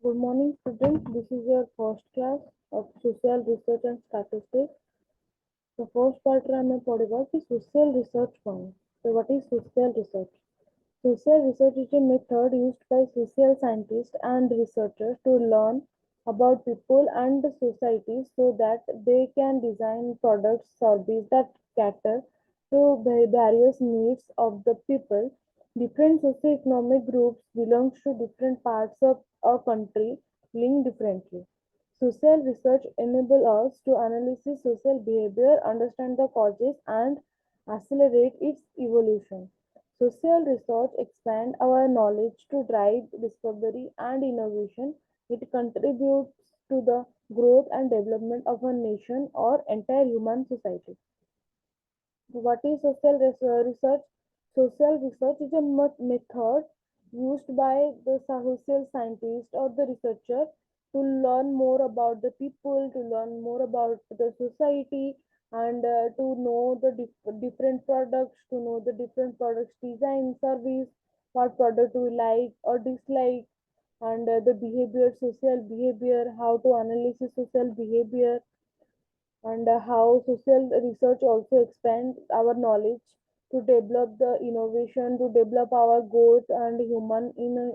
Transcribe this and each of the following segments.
Good morning, students. This is your first class of Social Research and Statistics. The first part रे हमें पढ़िबा कि social research कौन. So what is social research? Social research is a method used by social scientists and researchers to learn about people and society so that they can design products, services that cater to various needs of the people. Different socio-economic groups belong to different parts of a country linked differently. Social research enables us to analyze social behavior, understand the causes, and accelerate its evolution. Social research expands our knowledge to drive discovery and innovation. It contributes to the growth and development of a nation or entire human society. What is research? Social research is a method used by the social scientist or the researcher to learn more about the people, to learn more about the society, and to know the different products, to know the different products design, service, what product we like or dislike, and the behavior, social behavior, how to analyze the social behavior, and how social research also expands our knowledge to develop the innovation, to develop our growth and human in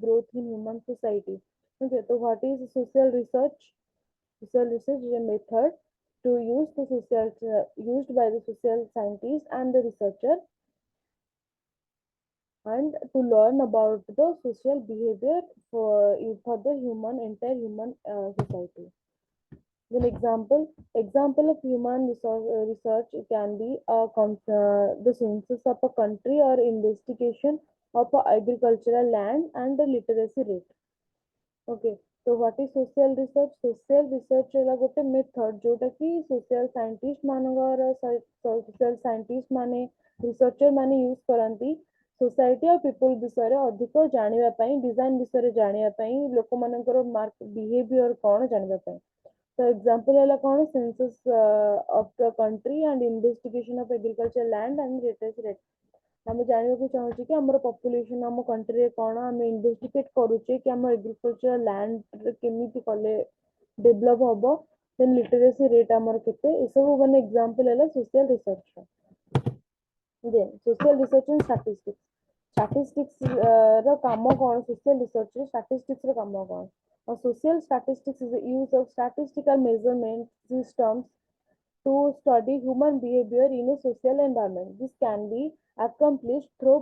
growth in human society. Okay, so what is social research? Social research is a method to use the social used by the social scientists and the researcher and to learn about the social behavior for the human entire human society. An example of human research can be the census of a country or investigation of a agricultural land and the literacy rate. Okay, so what is social research? Social research है गोटे method जोटा कि social scientist मानकर social scientist माने researcher माने use करती society और people विषय अधिक जानापी डिजाइन विषय जानापी लोक मानकर मार्क बिहेवियर कौन जानापी. So example है कौन census of the country and investigation of agriculture land and literacy rate. आम जानवा चाहूँ कि आम पपुलेसन आम कंट्री कौन आम इनभेस्टिगेट करुचे कि आम एग्रीकल्चर लैंड केमी कले डेभलप हम देन लिटरेसी रेट आमर केते ए सब माने एग्जांपल है social research. Then social research and statistics. Statistics रो काम कौन सोशल रिसर्च रे स्टैटिस्टिक्स रो काम कौन. और social statistics is the use of statistical measurement systems to study human behavior in a social environment. This can be accomplished through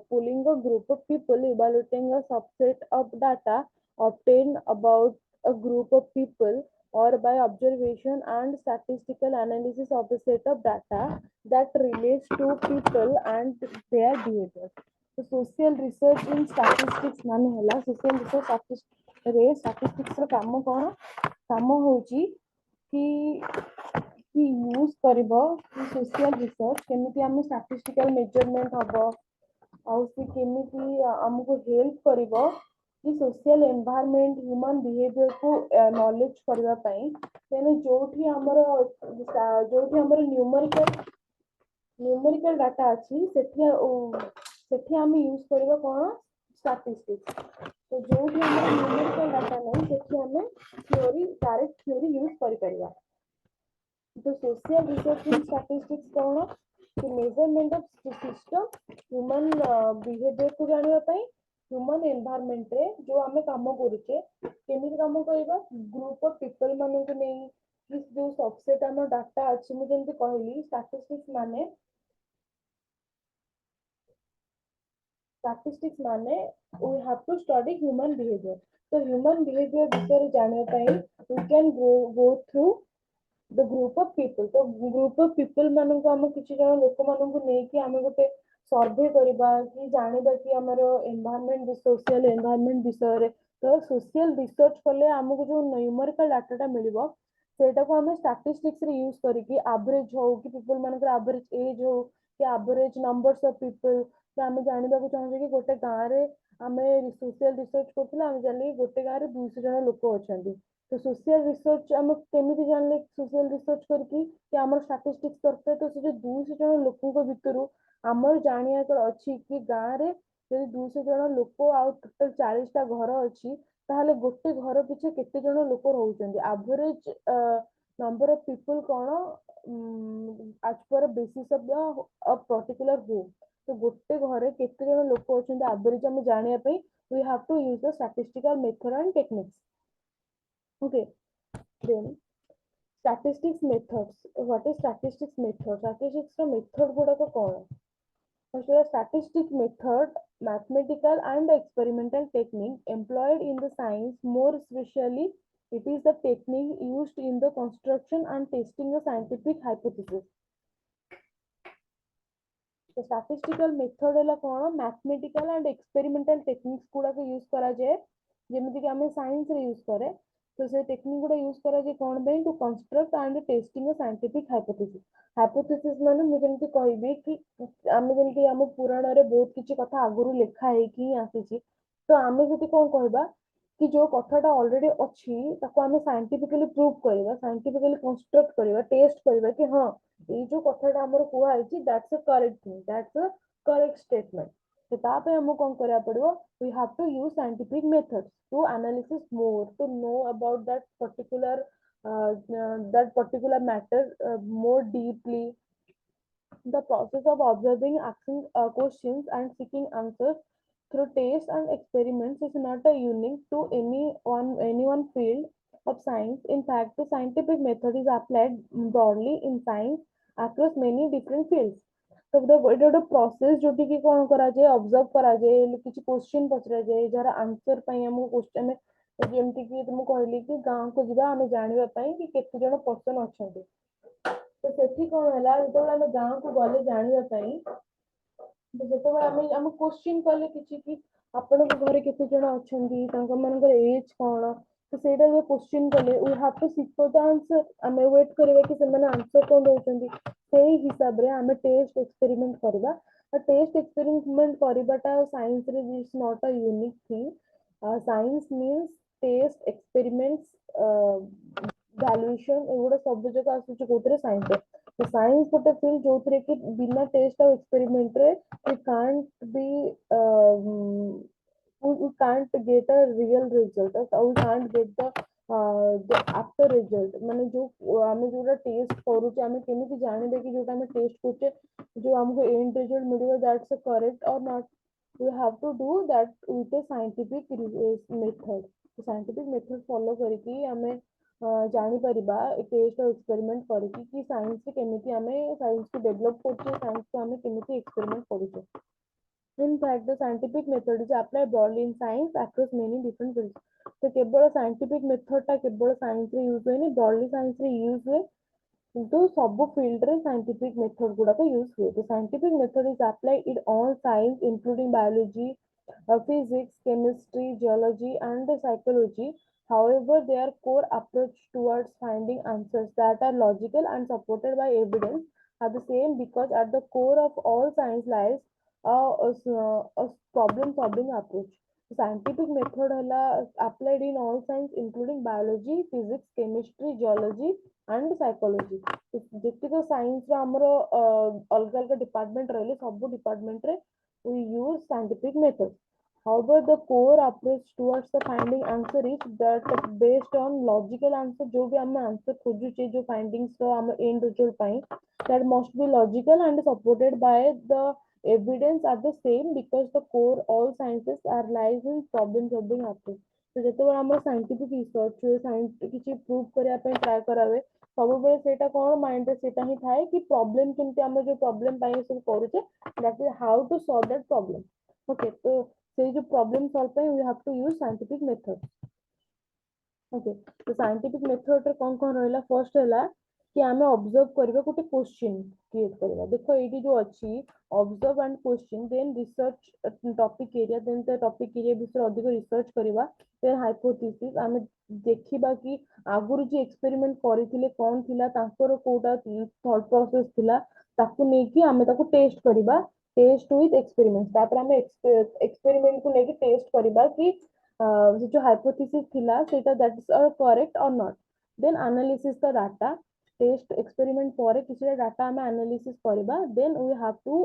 pulling a group of people, evaluating a subset of data obtained about a group of people, or by observation and statistical analysis of a set of data that relates to people and their behavior. So social research in statistics माने होला social research statistics ର କାମ କଣ? କାମ ହଉଛି कि use करिबो कि सोशल रिसर्च केमिति हम स्टैटिस्टिकल मेजरमेंट हबो आउ से केमिति हमको हेल्प करिबो कि सोशल एनवायरनमेंट ह्यूमन बिहेवियर को नॉलेज करबा पई तेने जोठी हमर न्यूमेरिकल डाटा अछि सेठी हम यूज करिबो कोन स्टैटिस्टिक्स. तो जोठी हमर न्यूमेरिकल डाटा नै सेठी हम थ्योरी डायरेक्ट थ्योरी यूज करि परिबा. तो सोशल रिसर्च इन स्टैटिस्टिक्स कौन कि measurement of system human behaviour को जानिबा पई ह्यूमन एनवायरनमेंट रे जो आमे काम करूचे केमिति काम करबा ग्रुप ऑफ पीपल माने को नै कि जो सबसेट हम डाटा अछि मु जेंति कहली स्टैटिस्टिक्स माने we have to study human behaviour. तो ह्यूमन बिहेवियर विषय जानिबा पई we can go through the group of people. तो ग्रुप ऑफ पीपल मानन को हम किछि जण लोक मानन को नै कि हम गोटे सर्वे करबा कि जानिबा कि हमर एनवायरनमेंट सोशल एनवायरनमेंट विषय रे. तो सोशल रिसर्च कले हमको जो न्यूमेरिकल डाटाटा मिलिबो सेटा को हम स्टैटिस्टिक्स रे यूज करिकि एवरेज हो कि पीपल मानकर एवरेज एज हो कि एवरेज नंबर्स ऑफ पीपल कि हम जानिबा को चाहू कि गोटे गां रे हमें सोशल रिसर्च करथिला हम जानि गोटे गां रे 200 जण लोक अछंती. तो सोशल रिसर्च हम केमिति जानले सोशल रिसर्च करके कि हमर स्टैटिस्टिक्स करते तो से जो 200 जण लोकन को भितरु हमर जानिया कर अछि कि गां रे जदि 200 जण लोक आ टोटल 40 टा घर अछि ताहले गोटे घर पिछे केते जण लोक रहउछन्ती एवरेज नंबर ऑफ पीपल कोन आज पर basis of the a particular home तो गोटे घरे केते जण लोक अछन्ती एवरेज हम जानिया पई we have to use the statistical method and techniques. Okay, then statistics methods. What is statistics method? Statistics ର method गुड़ाक कौन? First is statistic method, mathematical and experimental technique employed in the science. More especially, it is the technique used in the construction and testing the scientific hypothesis. तो statistical method है कौन? Mathematical and experimental techniques गुड़ाक use करा जाए जेମିତି कि हमें science रे use करे तो से टेक्निक गुड़ा यूज करा जाए कौन पे to construct and testing scientific hypothesis hypothesis माने मु जेମିତି कहबी कि आमे जेମିତି हम पुराण रे बहुत किछि कथा आगुरु लेखा है कि आसीछि तो आमे जति कोन कहबा कि जो कथाटा ऑलरेडी अछि ताको आमे साइंटिफिकली प्रूव करबा साइंटिफिकली कंस्ट्रक्ट करबा टेस्ट करबा कि हां ये जो कथाटा हमर कुआ आइछि that's a correct thing that's a correct statement तो तापे हम कोन करिया पड़िबो we have to use scientific methods to analysis more to know about that particular matter more deeply. The process of observing, asking questions, and seeking answers through tests and experiments is not unique to any one field of science. In fact, the scientific method is applied broadly in science across many different fields. तो ଏଇଟା ଗୋଟେ process ଯୋଉଠି କି କଣ କରାଯାଏ observe କରାଯାଏ କିଛି question ପଚରାଯାଏ ଯାହାର ଆନ୍ସର ପାଇଁ ଆମକୁ क्वेश्चन ଯେମିତି କି ମୁଁ କହିଲି କି ଗାଁକୁ ଯିବା ଆମେ ଜାଣିବା ପାଇଁ କି କେତେ ଜଣ ପର୍ସନ ଅଛନ୍ତି ତ ସେଠି କଣ ହେଲା ଯେତେବେଳେ ଆମେ ଗାଁକୁ ଗଲେ ଜାଣିବା ପାଇଁ ତ ଯେତେବେଳେ ଆମେ क्वेश्चन କଲେ କିଛି କି ଆପଣଙ୍କ ଘରେ କେତେ ଜଣ ଅଛନ୍ତି ତାଙ୍କ ମାନଙ୍କର ଏଜ୍ କଣ ତ ସେଇଟା ଯୋଉ क्वेश्चन कले we have to seek for the answer ଆମେ ୱେଟ୍ କରିବା କି ସେମାନେ ଆନ୍ସର କଣ ଦଉଛନ୍ତି ସେଇ ହିସାବରେ ଆମେ टेस्ट एक्सपेरिमेंट करबा टेस्ट एक्सपेरिमेंट करबाटा साइंस रे is not a unique thing science means test experiments valuation एगुड़ा सब जगह आसुची कोथरे साइंस रे तो साइंस गोटे फील्ड जोथरे कि बिना टेस्ट और एक्सपेरिमेंट रे we can't be we can't get a real result or we can't get the after result माने जो आमे जोटा टेस्ट करूचे आमे केमिति जानिबे कि जोटा आमे टेस्ट करचे जो हमको एंड रिजल्ट मिलिबो दैट्स अ करेक्ट और not we have to do that with a scientific method scientific method follow करके हमें जानी परिबा टेस्ट और एक्सपेरिमेंट करके कि साइंस के केमिति हमें साइंस को डेवलप करचे साइंस को हमें केमिति एक्सपेरिमेंट करूचे in fact, the scientific method is applied broadly in science across many different fields. तो केवल scientific method टा केवल science रे यूज हुए नहीं broadly science रे यूज हुए किंतु सब फील्ड रे scientific method गुड़ा का यूज हुए तो scientific method is applied in all science including biology, physics, chemistry, geology, and psychology. However, their core approach towards finding answers that are logical and supported by evidence are the same because at the core of all science lies a problem solving approach. Scientific method है applied in all science including biology, physics, chemistry, geology and psychology. ଯେତିକ science ର ଆମର ଅଲଗା ଅଲଗା department ରହିଲେ ସବୁ department ରେ we use scientific method. However, the core approach towards the finding answer is that based on logical answer जो भी हम आंसर खोजुचे जो findings रो हम end result pi that must be logical and supported by the evidence are the same because the core all sciences are lies in problem solving approach. तो ଯେତେବେଳେ ଆମର scientific research ହୁଏ science କିଛି prove କରିବା ପାଇଁ try କରାହୁଏ ସବୁବେଳେ ସେଇଟା କଣ ମାଇଣ୍ଡରେ ସେଇଟା ହିଁ ଥାଏ କି ପ୍ରୋବ୍ଲେମ କେମିତି ଆମେ ଯୋଉ ପ୍ରୋବ୍ଲେମ ପାଇଁ ସବୁ କରୁଛେ that is how to solve that problem. Okay, ତ ସେଇ ଯୋଉ ପ୍ରୋବ୍ଲେମ ସଲ୍ଭ ପାଇଁ we have to use scientific method. Okay तो साइंटिफिक मेथड रे कौन कौन रहिला फर्स्ट हैला कि आमे ऑब्जर्व करबे गोटे क्वेश्चन क्रिएट करबा देखो एडी जो अछि observe and question then research topic area then the topic area विषय अधिक रिसर्च करबा देन हाइपोथेसिस आमे देखिबा कि आगुरु जे एक्सपेरिमेंट करिथिले कोन थिला तांकर कोटा थॉट प्रोसेस थिला ताकू नै कि आमे ताकू टेस्ट करबा टेस्ट विथ एक्सपेरिमेंट तापर आमे एक्सपेरिमेंट को लेके टेस्ट करबा कि जो हाइपोथेसिस थिला सेटा दैट इज करेक्ट और not then analysis the data test experiment पर किसी डाटा हमें एनालिसिस करबा then we have to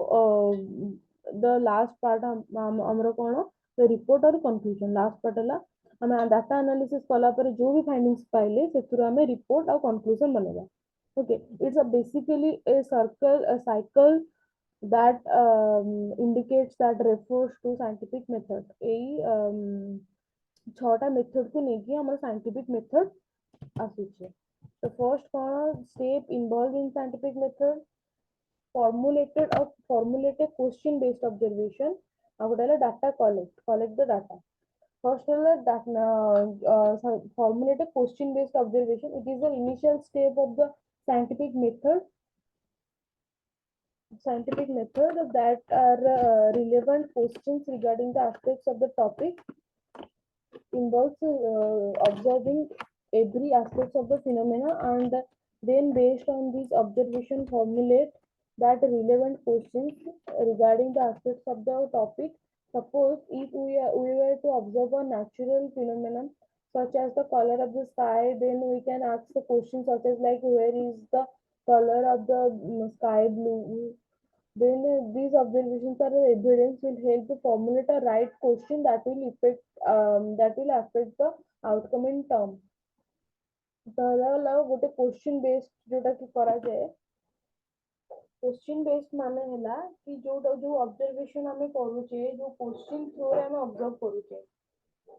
the last part हमरो कोन द रिपोर्ट और कंक्लूजन लास्ट पार्ट हला आम डाटा एनालिसिस कला पर जो भी फाइंडिंग्स पाइले से आम रिपोर्ट और कंक्लूजन बनेगा. Okay, it's a basically a cycle that indicates that refers to scientific method. छटा मेथड को लेके हमारा साइंटिफिक मेथड आसुचे. तो फर्स्ट कौन step involve in scientific method formulated question based observation. ଆଉ ଗୋଟେ ହେଲା data collect the data. First ହେଲା formulate a question based observation. It is the initial step of the scientific method that are relevant questions regarding the aspects of the topic involves observing every aspect of the phenomena and then based on these observation formulate that relevant questions regarding the aspects of the topic. Suppose if we were to observe a natural phenomenon such as the color of the sky, then we can ask the question such as like where is the color of the sky blue. Then these observations are evidence will help to formulate a right question that will affect the outcome in term. गोटे question based जोटा कि करा जाए question based माने हैला कि जोटा जो ऑब्जर्वेशन हमें करूचे जो क्वेश्चन थ्रू रे हमें ऑब्जर्व करूचे.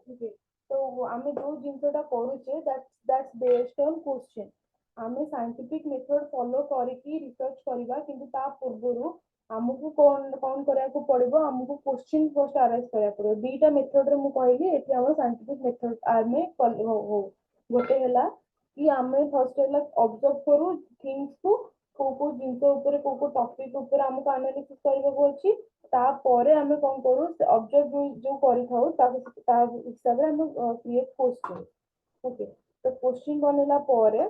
ठीक है, तो आमे जो जिंसटा करूचे दैट्स बेस्ड ऑन क्वेश्चन. आमे साइंटिफिक मेथड फॉलो करिकी रिसर्च करबा किंतु ता पूर्वरु हमको कौन करिया को पड़िबो हमको क्वेश्चन फर्स्ट अरेंज करिया पड़िबो. दीटा मेथड रे मु कहली एठी हमर साइंटिफिक मेथड आमे हो गोटे हैला कि आमे फर्स्ट हैला ऑब्जर्व करू थिंग्स को जिंस ऊपर को टॉपिक ऊपर हमको एनालिसिस करबो अछि. तापरे आमे कोन करू ऑब्जर्व जो करि थाउ ता हिसाब रे हम क्रिएट क्वेश्चन. ओके, तो क्वेश्चन बनेला परे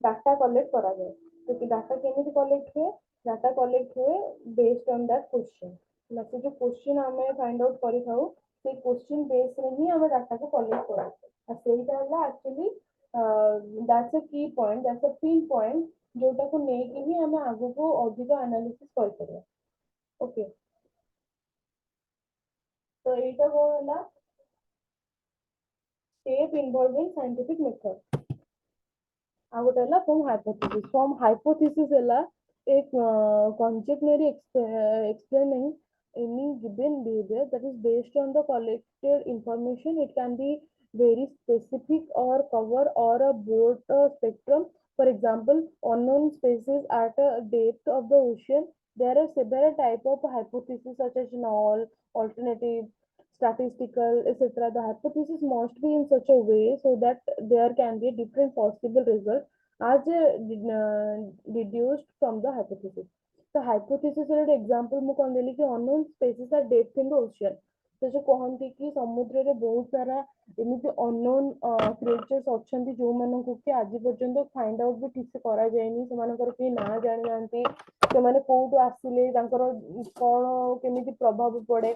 डाटा कलेक्ट करा जाए. तो डाटा केमिति कलेक्ट हुए डाटा कलेक्ट हुए बेस्ड ऑन दैट क्वेश्चन. मतलब जो क्वेश्चन हमें फाइंड आउट करि थाउ से क्वेश्चन बेस रे ही हम डाटा को कलेक्ट करा. आ सेटा होला एक्चुअली दैट्स अ की point that's a pin point जोटा को नै कि ही हम आगु को अधिक एनालिसिस कर परिया. ओके, तो एटा को होला स्टेप इन्वॉल्विंग साइंटिफिक मेथड. ଆଉ ଗୋଟେ ହେଲା from hypothesis ହେଲା एक conjecture explaining any given behavior that is based on the collected information. It can be very specific or cover or a broad spectrum. For example, unknown species at a depth of the ocean. There are several types of hypotheses such as null, alternative, statistical, etc. The hypothesis must be in such a way so that there can be different possible results as deduced from the hypothesis. The hypothesis ର example ମୁଁ କଣ ଦେଲି କି unknown species are depth in the ocean. तो जो कहती कि समुद्र रे बहुत सारा एमती unknown creatures अछंती जो मानक कि आज पर्यंत फाइंड आउट भी ठीक से करा जायनी सेमानकर कि ना जानि जानती से माने कोठु आसिले तांकर कोन केमिति प्रभाव पड़े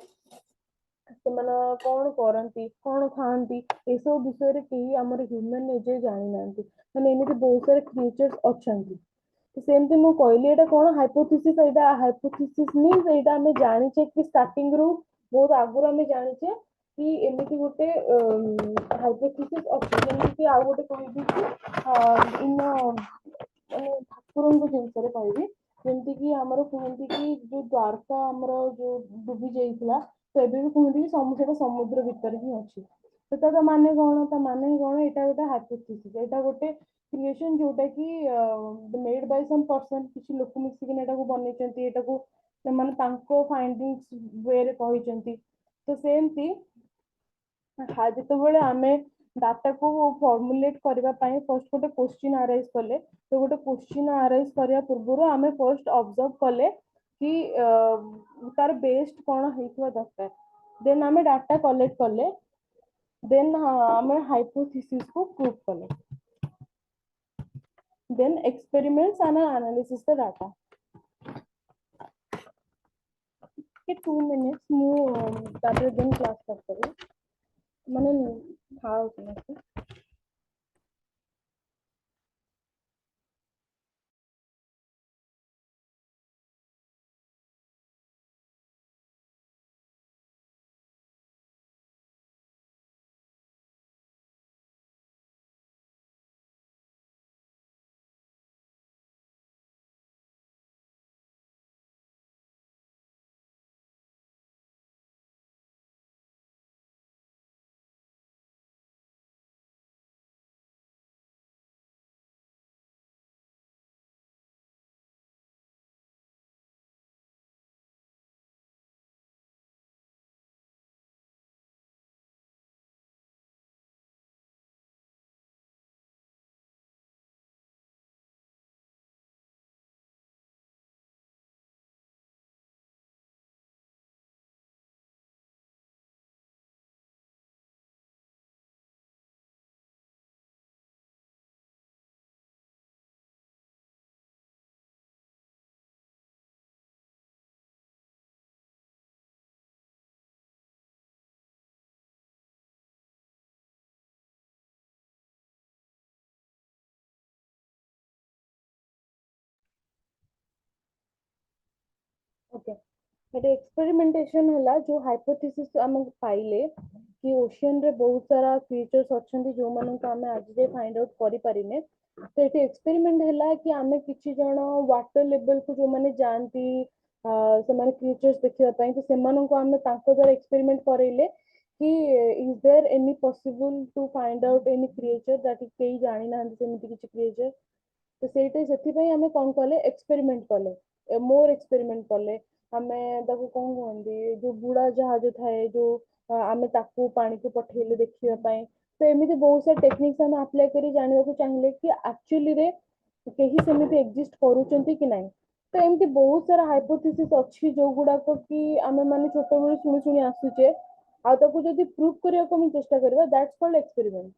ସେମାନେ କଣ କରନ୍ତି କଣ ଖାଆନ୍ତି ଏସବୁ ବିଷୟରେ କେହି ଆମର ହ୍ୟୁମାନ୍ ଏଯାଏ ଜାଣିନାହାନ୍ତି. ମାନେ ଏମିତି ବହୁତ ସାରା କ୍ରିଏଚର୍ସ ଅଛନ୍ତି. ତ ସେମିତି ମୁଁ କହିଲି ଏଇଟା କଣ ହାଇପୋଥେସିସ୍. ଏଇଟା ହାଇପୋଥେସିସ୍ ମିନ୍ସ ଏଇଟା ଆମେ ଜାଣିଛେ କି ଷ୍ଟାର୍ଟିଂ ରୁ ବହୁତ ଆଗରୁ ଆମେ ଜାଣିଛେ କି ଏମିତି ଗୋଟେ ହାଇପୋଥେସିସ୍ ଅଛି. ଯେମିତି ଆଉ ଗୋଟେ କହିବି କି ମାନେ ଠାକୁରଙ୍କ ଜିନିଷରେ କହିବି ଯେମିତି କି ଆମର କୁହନ୍ତି କି ଯୋଉ ଦ୍ୱାରକା ଆମର ଯୋଉ ଡୁବି ଯାଇଥିଲା ତ ଏବେ ବି କୁହନ୍ତି କି ସେଇଟା ସମୁଦ୍ର ଭିତରେ ହିଁ ଅଛି. ତ ତା ମାନେ କଣ ଏଇଟା ଗୋଟେ ହାଇପୋଥେସିସ୍. ଏଇଟା ଗୋଟେ କ୍ରିଏସନ ଯୋଉଟା କି ମେଡ୍ ବାଇ ସମ୍ ପର୍ସନ କିଛି ଲୋକ ମିଶିକିନା ଏଟାକୁ ବନେଇଛନ୍ତି. ଏଟାକୁ ସେମାନେ ତାଙ୍କ ଫାଇଣ୍ଡିଙ୍ଗସ୍ ୱେରେ କହିଛନ୍ତି. ତ ସେମିତି ଯେତେବେଳେ ଆମେ ଡାଟାକୁ ଫର୍ମୁଲେଟ୍ କରିବା ପାଇଁ ଫର୍ଷ୍ଟ ଗୋଟେ କ୍ୱେଶ୍ଚିନ୍ ଆରାଇଜ୍ କଲେ ତ ଗୋଟେ କ୍ୱେଶ୍ଚିନ୍ ଆରାଇଜ୍ କରିବା ପୂର୍ବରୁ ଆମେ ଫର୍ଷ୍ଟ ଅବଜର୍ଭ କଲେ କି ତାର ବେସ୍ଡ କଣ ହେଇଥିବା ଦରକାର. ଦେନ୍ ଆମେ ଡାଟା କଲେକ୍ଟ କଲେ ଦେନ୍ ଆମେ ହାଇପୋଥେସିସ୍ କୁ ପ୍ରୁଭ୍ କଲେ. Then experiments and analysis the data. Okay, 2 minutes ମୁଁ ତାପରେ then class start କରିବି. ମାନେ ଥାଉ ओके, एटे एक्सपेरिमेंटेशन हला जो हाइपोथेसिस हम पाइले कि ओशियन रे बहुत सारा क्रिएचर्स अछंती जो मानन को हमें आज जे फाइंड आउट करि परिने। तो एटे एक्सपेरिमेंट हला कि हमें किछि जण वाटर लेवल को जो माने जानती से माने क्रिएचर्स देखिबा पई, तो से मानन को हमें तांको द्वारा एक्सपेरिमेंट करैले कि is there any possible to find out any creature that is केही जानि ना सेमिति किछि क्रिएचर। तो ସେଇଟା ସେଥିପାଇଁ ଆମେ କଣ କଲେ ଏକ୍ସପେରିମେଣ୍ଟ କଲେ ମୋर ଏକ୍ସପେରିମେଣ୍ଟ କଲେ। ଆମେ ତାକୁ କଣ କୁହନ୍ତି ଯୋଉ ବୁଢା ଜାହାଜ ଥାଏ ଯୋଉ ଆମେ ତାକୁ ପାଣିକୁ ପଠେଇଲେ ଦେଖିବା ପାଇଁ। ତ ଏମିତି ବହୁତ ସାରା ଟେକ୍ନିକ୍ସ ଆମେ ଆପ୍ଲାଏ କରି ଜାଣିବାକୁ ଚାହିଁଲେ କି ଆକ୍ଚୁଆଲିରେ କେହି ସେମିତି ଏକ୍ଜିଷ୍ଟ କରୁଛନ୍ତି କି ନାହିଁ। ତ ଏମିତି ବହୁତ ସାରା ହାଇପୋଥେସିସ୍ ଅଛି ଯୋଉ ଗୁଡାକ କି ଆମେ ମାନେ ଛୋଟବେଳୁ ଶୁଣି ଶୁଣି ଆସୁଛେ, ଆଉ ତାକୁ ଯଦି ପ୍ରୁଭ୍ କରିବାକୁ ଆମେ ଚେଷ୍ଟା କରିବା that's called experiment.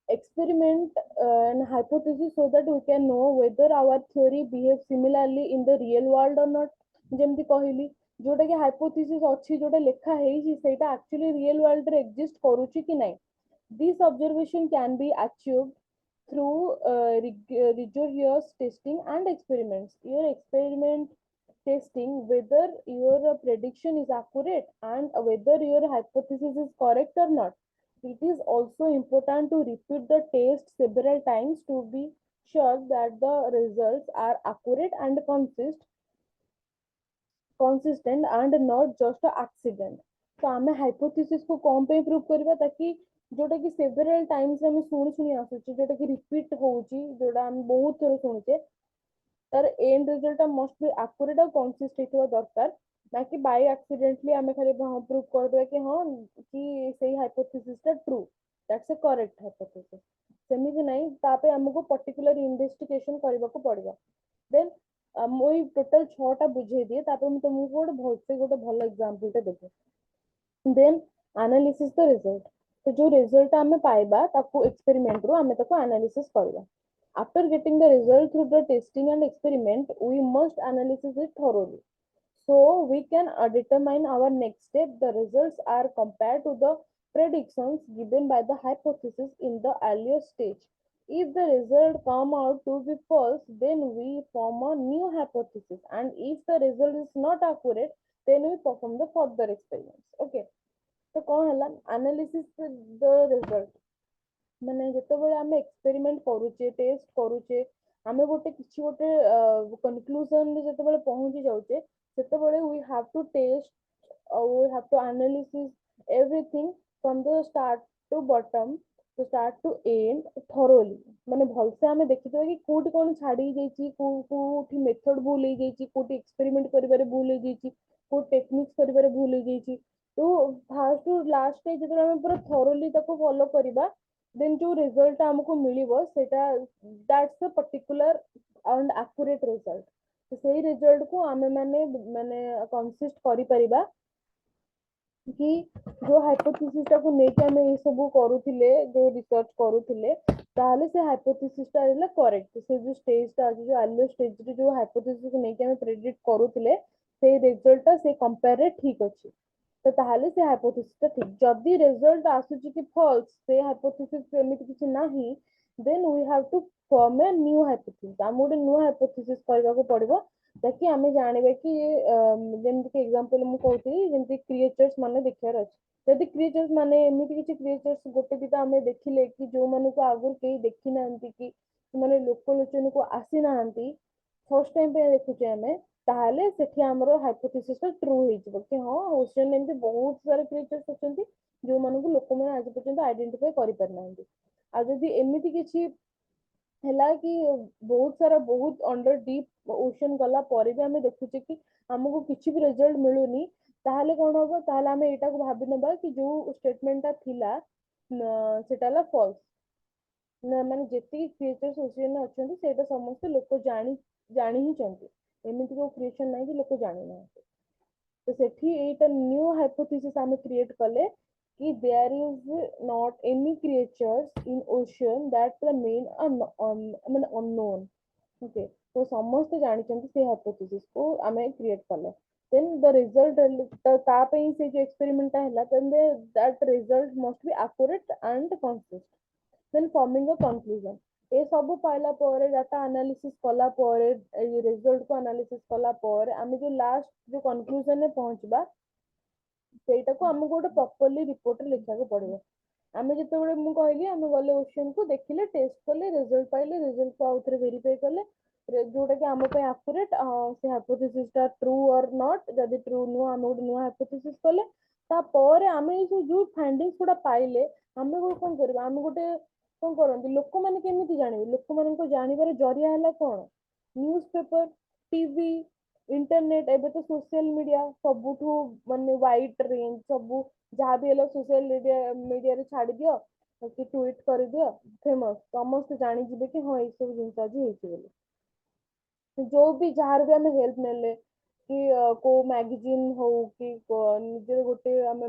Experiment and hypothesis so that we can know whether our theory behaves similarly in the real world or not। ଯେମିତି କହିଲି ଯୋଉଟା କି ହାଇପୋଥେସିସ୍ ଅଛି ଯୋଉଟା ଲେଖା ହେଇଛି ସେଇଟା ଆକ୍ଚୁଆଲି ରିଏଲ ୱାର୍ଲଡ ରେ ଏକ୍ଜିଷ୍ଟ କରୁଛି କି ନାହିଁ। This observation can be achieved through rigorous testing and experiments। Your experiment testing whether your prediction is accurate and whether your hypothesis is correct or not। It is also important to repeat the test several times to be sure that the results are accurate and consistent and not just an accident। तो आमे hypothesis को कौन पे prove करबा ताकि जोटा कि several times हम सुनी सुनी आसुची जोटा कि रिपीट होउची जोटा हम बहुत थोर सुनुचे, तार and result must be accurate और कंसिस्ट हेतुवा दरकार। ना कि बाय एक्सीडेंटली आमे खाली प्रूव कर देबा कि हां कि सेही हाइपोथेसिस टा true, that's a correct hypothesis. सेमिति नहीं, तापे हमको पर्टिकुलर इन्वेस्टिगेशन करबा को पड़िबा। देन मुई टोटल 6 टा बुझे दिए, तापे मैं तुमको गोटे भलसे गोटे भल एग्जांपल टा देबे। Then analysis the result. तो जो रिजल्ट आमे पाइबा ताको एक्सपेरिमेंट रो आमे ताको एनालिसिस करबा। After getting the result through the testing and experiment, we must analyze it thoroughly so we can determine our next step। The results are compared to the predictions given by the hypothesis in the earlier stage। If the result come out to be false, then we form a new hypothesis, and if the result is not accurate, then we perform the further experiments। Okay, तो कौन हला analysis the result। माने जेतेबेले आमे experiment करूचे test करूचे आमे गोटे किछि गोटे कंक्लूजन रे जेतेबेले पहुंची जाउचे, सेतेबेले वी हैव टू टेस्ट और we have to analysis everything from the start to bottom, to start to end thoroughly. माने भलसे आमे देखितो कि कोठी कोन छाडी जाईची, कोठी मेथड भूल हे जाईची, कोठी एक्सपेरिमेंट करिबारे भूल हे जाईची, को टेक्निक्स करिबारे भूल हे जाईची। तो फर्स्ट टू लास्ट पे जेतेबेले आमे पूरा थोरोली ताको फॉलो करिबा, देन जो रिजल्ट हमको मिलिबो सेटा that's a particular and accurate result. तो सेही रिजल्ट को आमे माने माने कंसिस्ट करि परिबा कि जो हाइपोथेसिस टा को नेके हमें ये सब करूथिले जो रिसर्च करूथिले ताहले से हाइपोथेसिस टा इला करेक्ट। से जो स्टेज टा जो अर्ली स्टेज रे जो हाइपोथेसिस को नेके हमें प्रेडिक्ट करूथिले से रिजल्ट टा से कंपेयर रे ठीक अछि। तो ताहले से हाइपोथेसिस टा ठीक। जदी रिजल्ट आसुची कि फॉल्स, से हाइपोथेसिस सेमिति किछि नाही, then we have to form a new hypothesis. हम गोटे न्यू हाइपोथेसिस करबा को पड़िबो ताकि आमे जानिबे कि जेमति कि एग्जांपल मु कहउती जेमति क्रिएचर्स माने देखियार अछि। यदि क्रिएचर्स माने एमिति किछि क्रिएचर्स गोटे दिटा आमे देखिले कि जो माने को आगुर केही देखि नांती कि माने लोकलोचन को आसी नांती, फर्स्ट टाइम पे देखुचे आमे, ताहले सेठी हमरो हाइपोथेसिस टा ट्रू होई जिवो कि हां ओशियन एमति बहुत सारे क्रिएचर्स अछंती जो माने को लोक माने आज पर्यंत आइडेंटिफाई करि पर नांती। आ जदि एमिति किछि हैला कि बहुत सारा बहुत अंडर डीप ओशन गला पर भी आमे देखुचे कि हमको किछि भी रिजल्ट मिलुनी, ताहले कोन होबो, ताहले आमे एटा को भाबि नबा कि जो स्टेटमेंट ता थिला सेटाला फॉल्स। ना माने जेति क्रिएचर्स ओशियन में अछंती सेटा समस्त लोक जानी जानी ही चंती, एमिति को क्रिएशन नाही कि लोक जानि ना। तो सेठी एटा न्यू हाइपोथेसिस आमे क्रिएट कले कि there is not any creatures in ocean that remain माने अननोन। ओके, तो समस्त जानि चंती से हाइपोथेसिस को आमे क्रिएट कले। देन द रिजल्ट ता पे से जो एक्सपेरिमेंट हैला, then that result must be accurate and consist. Then forming a conclusion। ए सब पाइला पर डाटा एनालिसिस कला पर रिजल्ट को एनालिसिस कला पर आमे जो लास्ट जो कंक्लूजन में पहुंचबा ସେଇଟା କୁ ଆମକୁ ଗୋଟେ ପ୍ରପରଲି ରିପୋର୍ଟରେ ଲେଖିବାକୁ ପଡିବ। ଆମେ ଯେତେବେଳେ ମୁଁ କହିଲି ଆମେ ଗଲେ ଓସେନ କୁ ଦେଖିଲେ ଟେଷ୍ଟ କଲେ ରେଜଲ୍ଟ ପାଇଲେ ରେଜଲ୍ଟ କୁ ଆଉଥରେ ଭେରିଫାଇ କଲେ ଯୋଉଟା କି ଆମ ପାଇଁ ଆକୁରେଟ ସେ ହାଇପୋଥେସିସ୍ ଟା ଟ୍ରୁ ଅର୍ ନଟ୍ ଯଦି ଟ୍ରୁ ନୁହଁ ଆମେ ଗୋଟେ ନୂଆ ହାଇପୋଥେସିସ୍ କଲେ ତାପରେ ଆମେ ଏଇ ଯୋଉ ଫାଇଣ୍ଡିଙ୍ଗସ୍ ଗୁଡା ପାଇଲେ ଆମେ ଗୋଟେ କଣ କରିବା ଆମେ ଗୋଟେ କଣ କରନ୍ତି ଲୋକମାନେ କେମିତି ଜାଣିବେ ଲୋକମାନଙ୍କ ଜାଣିବାର ଜରିଆ ହେଲା କଣ ନ୍ୟୁଜ ପେପର ଟିଭି इंटरनेट एबे तो सोशल मीडिया सबुठू माने वाइड रेंज सब जहाँ भी हेलो सोशल मीडिया मीडिया रे छाड़ी दियो कि ट्वीट कर दियो फेमस समस्त जानी जिबे कि हाँ ये सब जिनस आज होइछि बोली जो भी जार भी आमे हेल्प नेले कि को मैगजीन हो कि निजे गोटे आमे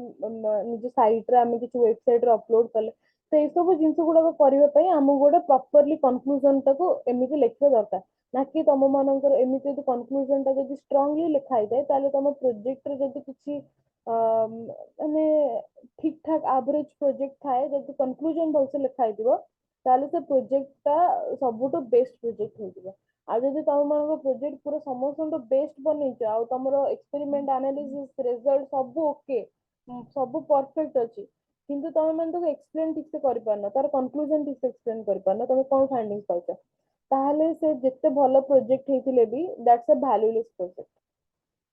निजे साइट रे आमे किछि वेबसाइट रे अपलोड कले तो ये सब जिनस गुडा करबा पई हमहु गोटे प्रॉपर्ली कंक्लूजन ताको एमिति लेखिबा दरकार ना कि तम मानकर एमिति यदि कंक्लूजन ता यदि स्ट्रांगली लिखा जाए ताले तम प्रोजेक्ट रे यदि किछि माने ठीक ठाक एवरेज प्रोजेक्ट थाए यदि कंक्लूजन भलसे लिखा हेतिबो ताले से प्रोजेक्ट ता सबुटो बेस्ट प्रोजेक्ट हेतिबो आ जदि तम मानकर प्रोजेक्ट पूरा समस्त बेस्ट बनैछ आ तमरो एक्सपेरिमेंट एनालिसिस रिजल्ट सब ओके सब परफेक्ट अछि किंतु तमे माने तो एक्सप्लेन ठीक से करि पारना तार कंक्लूजन ठीक से एक्सप्लेन करि पारना तमे कोन फाइंडिंग पाउछ ताहले से जेते भलो प्रोजेक्ट हेतिले भी दैट्स अ वैल्यूलेस प्रोजेक्ट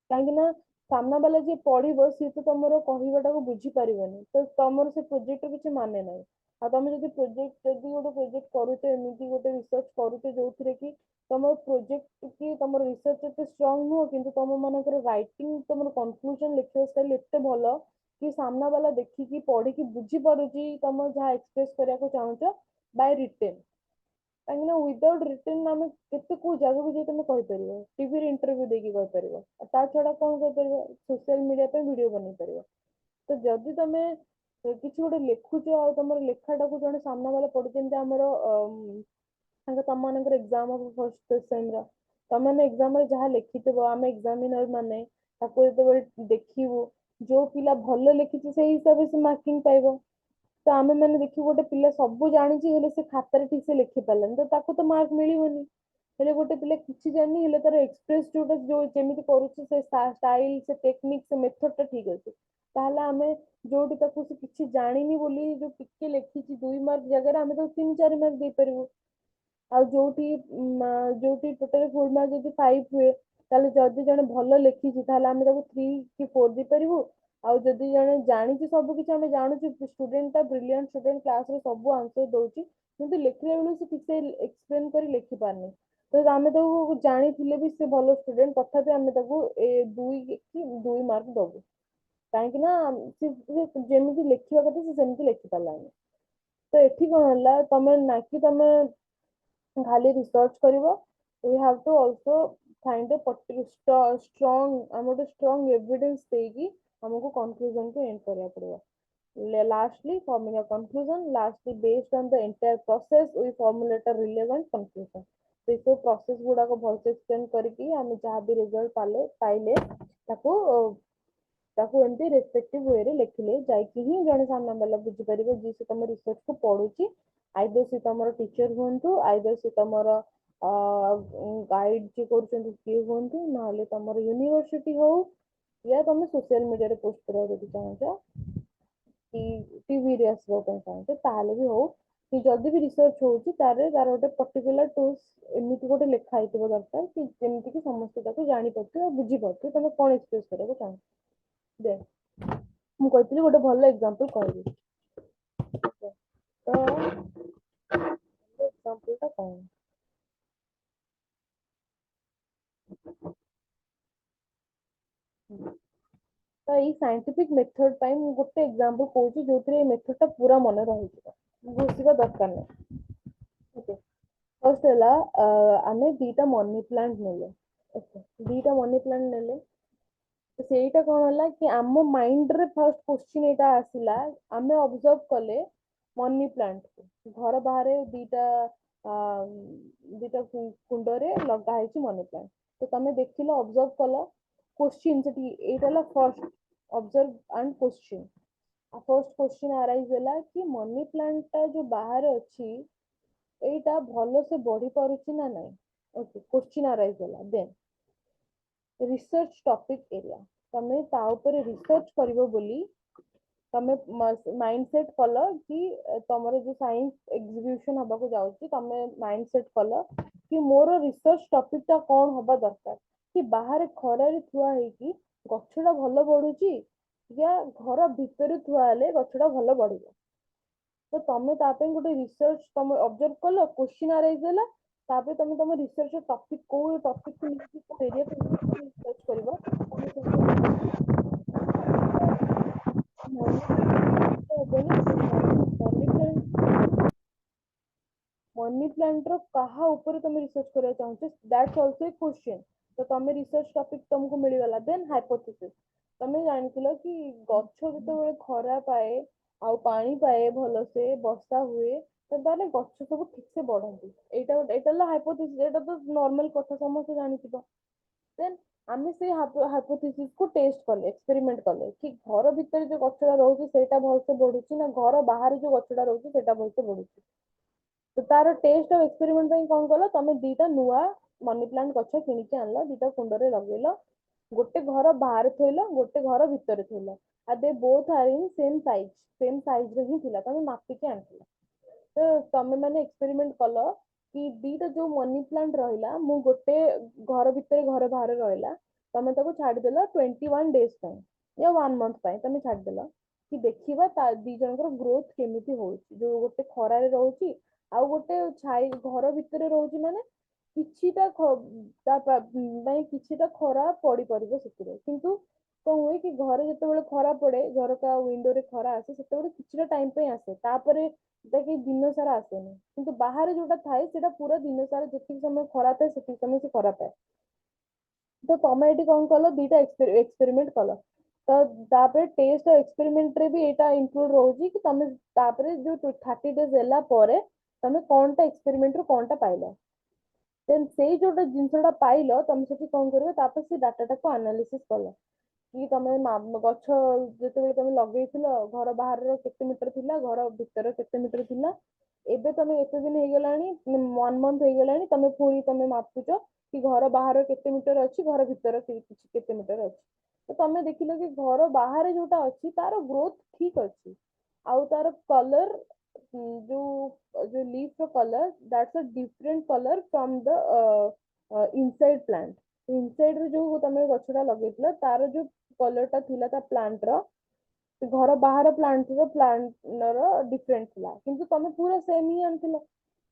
କାହିଁକି ନା ସାମ୍ନା ବାଲା ଯିଏ ପଢିବ ସିଏ ତ ତମର କହିବାଟାକୁ ବୁଝିପାରିବନି ତ ତମର ସେ ପ୍ରୋଜେକ୍ଟ କିଛି ମାନେ ନାହିଁ ଆଉ ତମେ ଯଦି ପ୍ରୋଜେକ୍ଟ ଯଦି ଗୋଟେ ପ୍ରୋଜେକ୍ଟ କରୁଛ ଏମିତି ଗୋଟେ ରିସର୍ଚ୍ଚ କରୁଛ ଯୋଉଥିରେ କି ତମର ପ୍ରୋଜେକ୍ଟ କି ତମର ରିସର୍ଚ୍ଚ ଏତେ ଷ୍ଟ୍ରଙ୍ଗ ନୁହଁ କିନ୍ତୁ ତମ ମାନଙ୍କର ରାଇଟିଂ ତମର କନକ୍ଲୁଜନ ଲେଖିବା ଷ୍ଟାଇଲ ଏତେ ଭଲ କି ସାମ୍ନା ବାଲା ଦେଖିକି ପଢିକି ବୁଝିପାରୁଛି ତମ ଯାହା ଏକ୍ସପ୍ରେସ କରିବାକୁ ଚାହୁଁଛ ବାଇ ରିଟେନ୍ କାହିଁକି ନା ୱିଦାଉଟ୍ ରିଟର୍ନ ଆମେ କେତେ କୋଉ ଜାଗାକୁ ଯାଇ ତମେ କହିପାରିବ ଟିଭିରେ ଇଣ୍ଟରଭ୍ୟୁ ଦେଇକି କହିପାରିବ ତା ଛଡା କଣ କହିପାରିବ ସୋସିଆଲ ମିଡିଆ ପାଇଁ ଭିଡିଓ ବନେଇ ପାରିବ ତ ଯଦି ତମେ କିଛି ଗୋଟେ ଲେଖୁଛ ଆଉ ତମର ଲେଖାଟାକୁ ଜଣେ ସାମ୍ନା ବାଲା ପଢୁଛନ୍ତି ଆମର ତାଙ୍କ ତମମାନଙ୍କର ଏକ୍ସାମ ହବ ଫର୍ଷ୍ଟ ସେମିର ତମେ ଏକ୍ସାମ ରେ ଯାହା ଲେଖିଥିବ ଆମେ ଏକ୍ସାମିନର ମାନେ ତାକୁ ଯେତେବେଳେ ଦେଖିବୁ ଯୋଉ ପିଲା ଭଲ ଲେଖିଛି ସେଇ ହିସାବରେ ସେ ମାର୍କିଂ ପାଇବ ତ ଆମେ ମାନେ ଦେଖିବୁ ଗୋଟେ ପିଲା ସବୁ ଜାଣିଛି ହେଲେ ସେ ଖାତାରେ ଠିକ ସେ ଲେଖି ପାରିଲାନି ତ ତାକୁ ତ ମାର୍କ ମିଳିବନି ହେଲେ ଗୋଟେ ପିଲା କିଛି ଜାଣିନି ହେଲେ ତାର ଏକ୍ସପ୍ରେସ ଯୋଉଟା ଯୋଉ ଯେମିତି କରୁଛି ସେ ଷ୍ଟାଇଲ ସେ ଟେକ୍ନିକ ସେ ମେଥଡ ଟା ଠିକ ଅଛି ତାହେଲେ ଆମେ ଯୋଉଠି ତାକୁ ସେ କିଛି ଜାଣିନି ବୋଲି ଯୋଉ ଟିକେ ଲେଖିଛି 2 ମାର୍କ ଜାଗାରେ ଆମେ ତାକୁ 3-4 ମାର୍କ ଦେଇପାରିବୁ ଆଉ ଯୋଉଠି ଟୋଟାଲି ଫୁଲ ମାର୍କ ଯଦି 5 ହୁଏ ତାହେଲେ ଯଦି ଜଣେ ଭଲ ଲେଖିଛି ତାହେଲେ ଆମେ ତାକୁ 3 କି 4 ଦେଇପାରିବୁ ଆଉ ଯଦି ଜଣେ ଜାଣିଛି ସବୁ କିଛି ଆମେ ଜାଣୁଛୁ ଷ୍ଟୁଡେଣ୍ଟ ଟା ବ୍ରିଲିଆଣ୍ଟ ଷ୍ଟୁଡେଣ୍ଟ କ୍ଲାସରେ ସବୁ ଆନ୍ସର ଦଉଛି କିନ୍ତୁ ଲେଖିଲା ବେଳେ ସେ ଠିକ ସେ ଏକ୍ସପ୍ଲେନ କରି ଲେଖି ପାରୁନି ତ ଆମେ ତାକୁ ଜାଣିଥିଲେ ବି ସେ ଭଲ ଷ୍ଟୁଡେଣ୍ଟ ତଥାପି ଆମେ ତାକୁ 2 କି 2 ମାର୍କ ଦବୁ କାହିଁକି ନା ସେ ଯେମିତି ଲେଖିବା କଥା ସେ ସେମିତି ଲେଖି ପାରିଲାନି ତ ଏଠି କଣ ହେଲା ତମେ ନା କି ତମେ ଖାଲି ରିସର୍ଚ୍ଚ କରିବ we have to also find a strong हम गोटे स्ट्रॉन्ग एविडेंस देगी हमको कंक्लूजन को एंड करया पड़िबो lastly forming a conclusion lastly based on the entire process we formulate a relevant conclusion तो ये प्रोसेस गुड़ा को भलसे एक्सप्लेन करके हम जहाँ भी रिजल्ट पाइले ताको ताको एमती रेस्पेक्टिव वे रे लिखिले जाइकी ही जने सामना वाला बुझी परिबो जे से तम रिसर्च को पढुची आइदर से तमरो टीचर हुंतु आइदर से तमरो गाइड जे करछन किए हुंतु नहले तमरो यूनिवर्सिटी हो या तमे सोशल मीडिया रे पोस्ट करा जदि चाहछ कि टीवी रे आसबो ପାଇଁ चाहछ ताले भी हो कि जदि भी रिसर्च होउची तारे तार गोटे पर्टिकुलर टूल्स एमिति गोटे लेखा आइतबो दरकार कि जेमिति कि समस्त ताको जानि पड़ते बुझी पड़ते तमे कोन एक्सप्रेस करबो चाहछ दे ମୁଁ କହିଥିଲି ଗୋଟେ ଭଲ ଏକ୍ସାମ୍ପଲ କହିବି ତ ଏକ୍ସାମ୍ପଲ ଟା କଣ ତ ଏଇ ସାଇंटिफिक मेथड ପାଇଁ ମୁଁ ଗୋଟେ ଏକ୍ସାମ୍ପଲ କହୁଛି ଯୋଉଥିରେ ଏଇ ମେଥଡ ଟା ପୁରା ମନେ ରହିଯିବ ଘୋଷିବା ଦରକାର ନାହିଁ ଓକେ ଫର୍ଷ୍ଟ ହେଲା ଆମେ ଦିଟା ମନି ପ୍ଲାଣ୍ଟ ନେଲେ ଓକେ ଦିଟା ମନି ପ୍ଲାଣ୍ଟ ନେଲେ ତ ସେଇଟା କଣ ହେଲା କି ଆମ ମାଇଣ୍ଡ ରେ ଫାର୍ଷ୍ଟ क्वेश्चन ଏଇଟା ଆସିଲା ଆମେ ଅବଜର୍ଭ କଲେ ମନି ପ୍ଲାଣ୍ଟ ଘର ବାହାରେ ଦିଟା କୁଣ୍ଡରେ ଲଗା ହେଇଛି ମନି ପ୍ଲାଣ୍ଟ ତ ତମେ ଦେଖିଲ ଅବଜର୍ଭ କଲ क्वेश्चन ସେଠି ଏଇଟା ହେଲା first observe and question first question arise होला कि मनी प्लांट टा जो बाहर अच्छी एटा भलो से बढ़ी पारुची ना नहीं। ओके, क्वेश्चन अराइज होला। देन रिसर्च टॉपिक एरिया, तमे ता ऊपर रिसर्च करिवो बोली तमे माइंड सेट कल कि तमरो जो साइंस एग्जीक्यूशन हबा को जाउची, तमे माइंड सेट कल कि मोर रिसर्च टॉपिक ता कोन हबा दरकार, कि बाहर खरा रे थुआ है कि गछडा भलो बढ़ुची या घर भितर थुआ हेले गछडा भलो बढ़िबो। तो तमे तापे गोटे रिसर्च तमे ऑब्जर्व कल, क्वेश्चन अराइज होला, तापे तमे तम रिसर्च टॉपिक को टॉपिक को लेके को एरिया को रिसर्च करबो। तमे मनी प्लांट रो कहा ऊपर तुम रिसर्च करया चाहछे, दैट्स आल्सो ए क्वेश्चन। तो तुम रिसर्च टॉपिक तुमको मिल गला। देन हाइपोथेसिस, तुम जानथिलो कि गच्छ जते खरा पाए आ पानी पाए भलो से वर्षा हुए तो ताले गच्छ सब ठीक से बढ़ती। एटा हाइपोथेसिस, एटा तो नॉर्मल कथा समस्त जानिथिबो। देन आमे से हाइपोथेसिस को टेस्ट कले, एक्सपेरिमेंट कले कि घर भितर जो गछड़ा रहउची सेटा भल से बढ़ुची ना घर बाहर जो गछड़ा रहउची सेटा भल से बढ़ुची। तो तार टेस्ट और एक्सपेरिमेंट ପାଇଁ କଣ କଲ, ତମେ ଦିଟା ନୂଆ ମନି ପ୍ଲାंट ଗଛ କିଣିକି ଆଣିଲ, ଦିଟା କୁଣ୍ଡରେ ଲଗେଇଲ, ଗୋଟେ ଘର ବାହାରେ ଥୋଇଲ, ଗୋଟେ ଘର ଭିତରେ ଥୋଇଲ। ଆଉ they both are in same size ରେ ହିଁ ଥିଲା, ତମେ ମାପିକି ଆଣିଥିଲ। ତ ତମେ ମାନେ ଏକ୍ସପେରିମେंट କଲ कि ଦିଟା ଯୋଉ ମନି ପ୍ଲାंट ରହିଲା, ମୁଁ ଗୋଟେ ଘର ଭିତରେ ଘର ବାହାରେ ରହିଲା, ତମେ ତାକୁ ଛାଡିଦେଲ 21 days ପାଇଁ या 1 month ପାଇଁ ତମେ ଛାଡିଦେଲ कि ଦେଖିବା ତା ଦି ଜଣଙ୍କର ଗ୍ରୋଥ କେମିତି ହଉଛି। ଯୋଉ ଗୋଟେ ଖରାରେ ରହୁଛି ଆଉ ଗୋଟେ ଛାଇ ଘର ଭିତରେ ରହୁଛି, ମାନେ କିଛିଟା ମାନେ କିଛିଟା ଖରା ପଡିପାରିବ ସେଥିରେ। କିନ୍ତୁ କଣ ହୁଏ କି ଘରେ ଯେତେବେଳେ ଖରା ପଡେ, ଝରକା ୱିଣ୍ଡୋରେ ଖରା ଆସେ, ସେତେବେଳେ କିଛିଟା ଟାଇମ ପାଇଁ ଆସେ, ତାପରେ ସେଟା କି ଦିନ ସାରା ଆସେନି। କିନ୍ତୁ ବାହାରେ ଯୋଉଟା ଥାଏ ସେଟା ପୁରା ଦିନ ସାରା ଯେତିକି ସମୟ ଖରା ଥାଏ ସେତିକି ସମୟ ସେ ଖରା ପାଏ। ତ ତମେ ଏଠି କଣ କଲ, ଦିଟା ଏକ୍ସପେରିमेंट କଲ। ତ ତାପରେ टेस्ट और एक्सपेरिमेंट रे भी एटा इंक्लूड रहउची कि तमे ताପରେ जो 30 days ହେଲା ପରେ तमे कोनटा एक्सपेरिमेंट रो कोनटा पाइलो। देन सेई जोटा जिनसटा पाइलो तमे सेठी कोन करबो, तापर से डाटाटा को एनालिसिस कलो कि तमे गछ जेतेबेले तमे लगेइथिलो घर बाहर केते मीटर थिला, घर भीतर केते मीटर थिला, एबे तमे एते दिन हे गेलानी 1 month हे गेलानी, तमे पूरी तमे मापुचो कि घर बाहर केते मीटर अछि, घर भीतर केते मीटर अछि। तो तमे देखिलो कि घर बाहर जोटा अछि तार ग्रोथ ठीक अछि, आउ तार कलर जो जो लीफ रो colour that's a different colour from the inside plant. Inside रे जो तमे गछटा लगेइथिलो तार जो कलर टा थिला ता प्लांट रो, घर बाहर प्लांट रो डिफरेंट थिला, किंतु तमे पूरा सेम ही आनथिलो।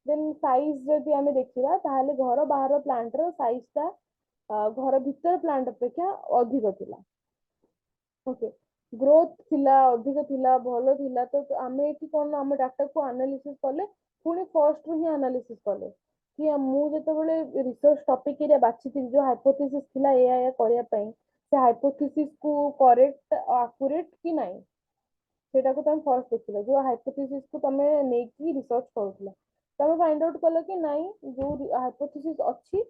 देन साइज जदि आमे देखिबा ताहले घर बाहर प्लांट रो साइज टा घर भीतर प्लांट अपेक्षा अधिक थिला। ओके, ग्रोथ थिला अधिक थिला भलो थिला। तो आमे एठी कोन आमे डाटा को एनालिसिस कले, पुणी फर्स्ट रू ही एनालिसिस कले कि मु जेतेबेले रिसर्च टॉपिक एरिया बाछिथिली, जो हाइपोथेसिस थिला एया करिया पई, से हाइपोथेसिस को करेक्ट एक्यूरेट कि नाही सेटा को तमे फर्स्ट देखिलो। जो हाइपोथेसिस को तमे नेकी रिसर्च करूथिला, तमे फाइंड आउट कलो कि नाही जो हाइपोथेसिस अछि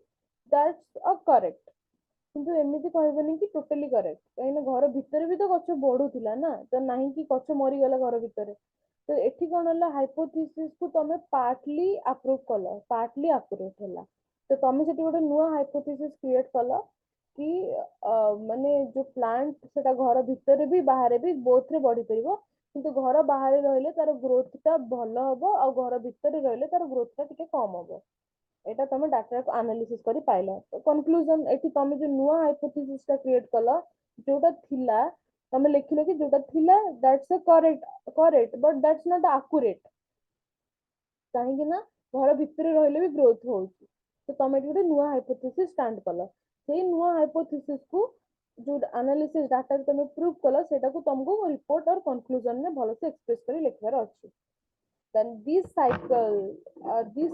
दैट्स अ करेक्ट। କିନ୍ତୁ ଏମିତି କହିବନି କି ଟୋଟାଲି କରେକ୍ଟ, କାହିଁକିନା ଘର ଭିତରେ ବି ତ ଗଛ ବଢୁଥିଲା ନା, ତ ନାହିଁ କି ଗଛ ମରିଗଲା ଘର ଭିତରେ। ତ ଏଠି କଣ ହେଲା, ହାଇପୋଥେସିସ୍ କୁ ତମେ ପାର୍ଟଲି ଆପ୍ରୁଭ କଲ, ପାର୍ଟଲି ଆକୁରେଟ ହେଲା। ତ ତମେ ସେଠି ଗୋଟେ ନୂଆ ହାଇପୋଥେସିସ୍ କ୍ରିଏଟ କଲ कि ମାନେ ଯୋଉ ପ୍ଲାଣ୍ଟ ସେଟା ଘର ଭିତରେ ବି ବାହାରେ ବି ବୋଥରେ ବଢି ପାରିବ, କିନ୍ତୁ ଘର ବାହାରେ ରହିଲେ ତାର ଗ୍ରୋଥ ଟା ଭଲ ହବ, ଆଉ ଘର ଭିତରେ ରହିଲେ ତାର ଗ୍ରୋଥ ଟା ଟିକେ କମ ହବ। एटा तमे डाटा को एनालिसिस करी पाइलो। तो कंक्लूजन एठी तमे जो नुआ हाइपोथेसिस टा क्रिएट कलो, जोटा थिला तमे लिखिलो कि जोटा थिला that's a correct but that's not accurate, काहे कि ना घर भितर रहले भी ग्रोथ होउची। तो तमे एठी गोटे नुआ हाइपोथेसिस स्टैंड कलो, सेई नुआ हाइपोथेसिस को जो एनालिसिस डाटा तमे प्रूव कलो सेटा को तुमको रिपोर्ट और कंक्लूजन में भलो से एक्सप्रेस करी लिखबार अछि। then this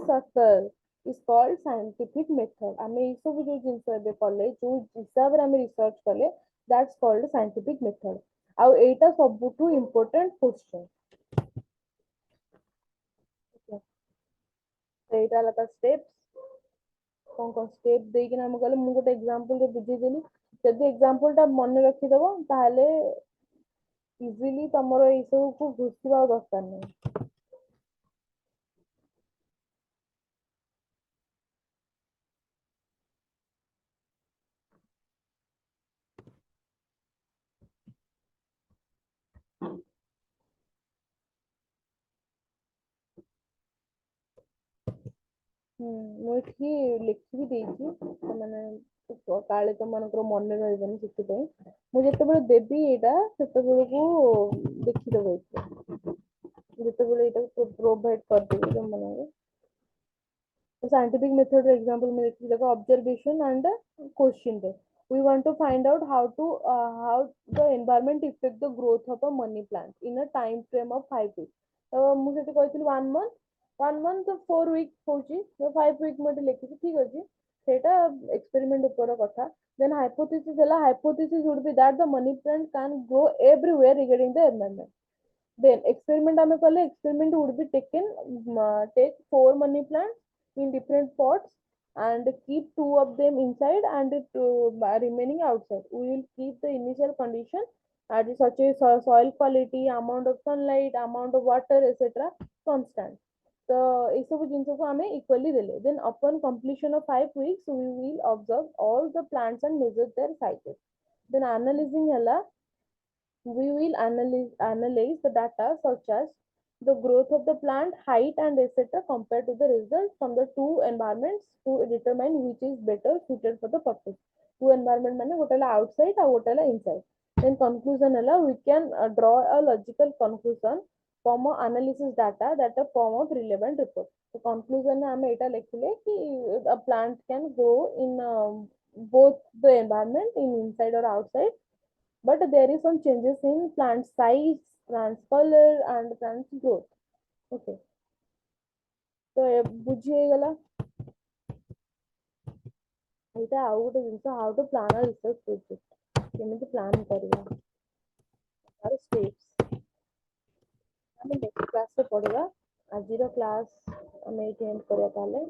circle is called scientific method। आमे ई सब जो जिंस एबे कले, जो हिसाब रे आमे रिसर्च कले, that's called scientific method। आउ एटा सबुठु important क्वेश्चन। एटा लता स्टेप्स कोन स्टेप देकी ना हम कहले, मु गोटे एग्जांपल रे बुझी देली। जदि एग्जांपल टा मन रखि दबो ताहले इजीली तमरो ई सब को घुसवा दरकार नहीं। ଏଠି ଲେଖି ବି ଦେଇଛି ମାନେ କାଳେ ତମମାନଙ୍କର ମନେ ରହିବନି ସେଥିପାଇଁ ମୁଁ ଯେତେବେଳେ ଦେବି ଏଇଟା ସେତେବେଳକୁ ଦେଖିଦେବ ଏଥିରେ ଯେତେବେଳେ ଏଇଟାକୁ ପ୍ରୋଭାଇଡ କରିଦେବି ତମମାନଙ୍କୁ scientific method example में देखिए देखो observation and question है we want to find out how the environment affect the growth of a money plant in a time frame of 5 weeks तो ମୁଁ ସେଠି କହିଥିଲି 1 month 4 weeks ହଉଛି ତ 5 week ମୁଁ ଏଠି ଲେଖିଛି ଠିକ ଅଛି ସେଇଟା experiment ଉପର କଥା then hypothesis ହେଲା hypothesis would be that the money plant can grow everywhere regarding the environment then experiment ଆମେ କଲେ experiment would be take 4 money plants in different pots and keep 2 of them inside and remaining outside. We will keep the initial condition as such as soil quality, amount of sunlight, amount of water, etc. constant. So এই ସବୁ ଜିନିଷକୁ ଆମେ equally ଦେଲେ then upon completion of 5 weeks we will observe all the plants and measure their sizes then analyzing ହେଲା we will analyze the data such as the growth of the plant, height, and etc. compared to the results from the two environments to determine which is better suited for the purpose. Two environment ମାନେ ଗୋଟେ ହେଲା outside ଆଉ ଗୋଟେ ହେଲା inside. Then conclusion ହେଲା we can draw a logical conclusion from a analysis data that a form of relevant report. So conclusion ଆମେ ଏଇଟା ଲେଖିଲେ କି a plant can grow in both the environment in inside or outside but there is some changes in plant size, plant color and plant growth. Okay. तो ये बुझी ହେଇଗଲା ଏଇଟା ଆଉ ଗୋଟେ ଜିନିଷ how to plan a research project କେମିତି plan କରିବା ତାର steps ଆମେ next class ରେ ପଢିବା ଆଜିର class ଆମେ ଏଇଠି end କରିବା ତାହେଲେ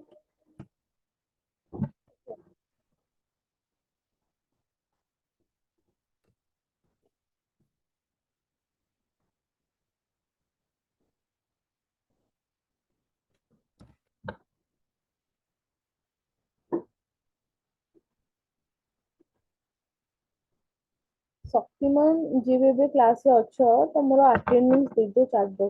ଶକ୍ତିମାନ ଯିଏ ବି ଏବେ କ୍ଲାସରେ ଅଛ ତମର attendance ଦେଇଦିଅ 4